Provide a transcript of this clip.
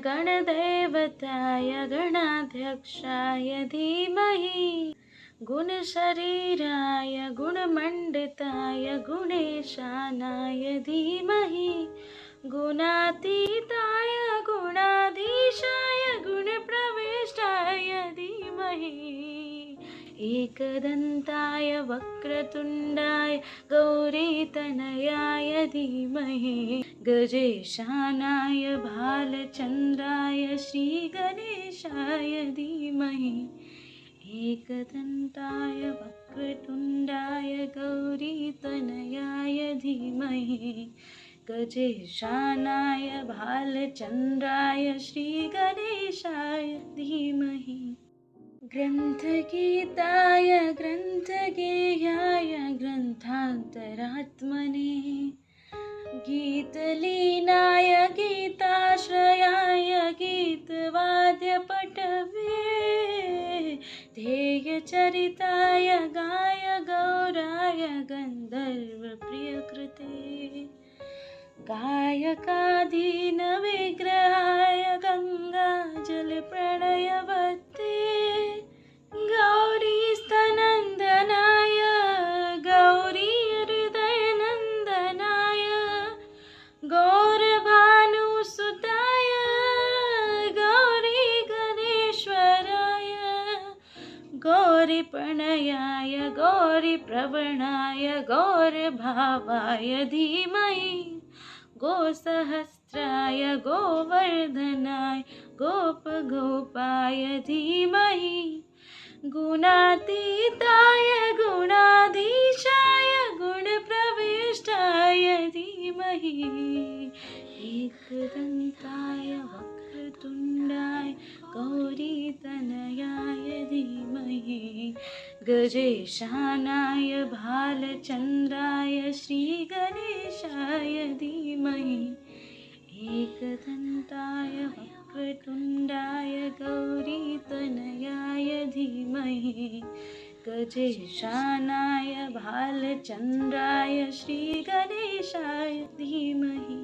गणदेवताय गणाध्यक्षाय धीमहि गुणशरीराय गुणमण्डिताय गुणेशानाय धीमहि गुणातीताय गुणाधीशाय गुणप्रविष्टाय धीमहि एकदन्ताय वक्रतुण्डाय गौरीतनयाय धीमहि गजेशानाय भालचन्द्राय श्रीगणेशाय धीमहि एकदन्ताय वक्रतुण्डाय गौरीतनयाय धीमहि गजेशानाय भालचन्द्राय श्रीगणेशाय धीमहि ग्रन्थगीताय ग्रन्थगेयाय ग्रन्थान्तरात्मने गीतलीनाय गीताश्रयाय गीतवाद्यपटवे ध्येयचरिताय गाय गौराय गन्धर्वप्रियकृते गायकाधीनविग्रहाय गङ्गाजलप्रणयवते गौरीस्तनन्दनाय गौरीहृदयनन्दनाय गौरभानुसुताय गौरीगणेश्वराय गौरीप्रणयाय गौरीप्रवणाय गौरभावाय धीमहि गोसहस्राय गोवर्धनाय गोपगोपाय धीमहि गुणातीताय गुणाधीशाय गुणप्रविष्टाय धीमहि एकदन्ताय वक्रतुण्डाय गौरीतनयाय धीमहि गजेशानाय भालचन्द्राय श्रीगणेशाय धीमहि एकदन्ताय वक्रतुण्डाय गौरीतनयाय धीमहि गजेशानाय भालचन्द्राय श्रीगणेशाय धीमहि।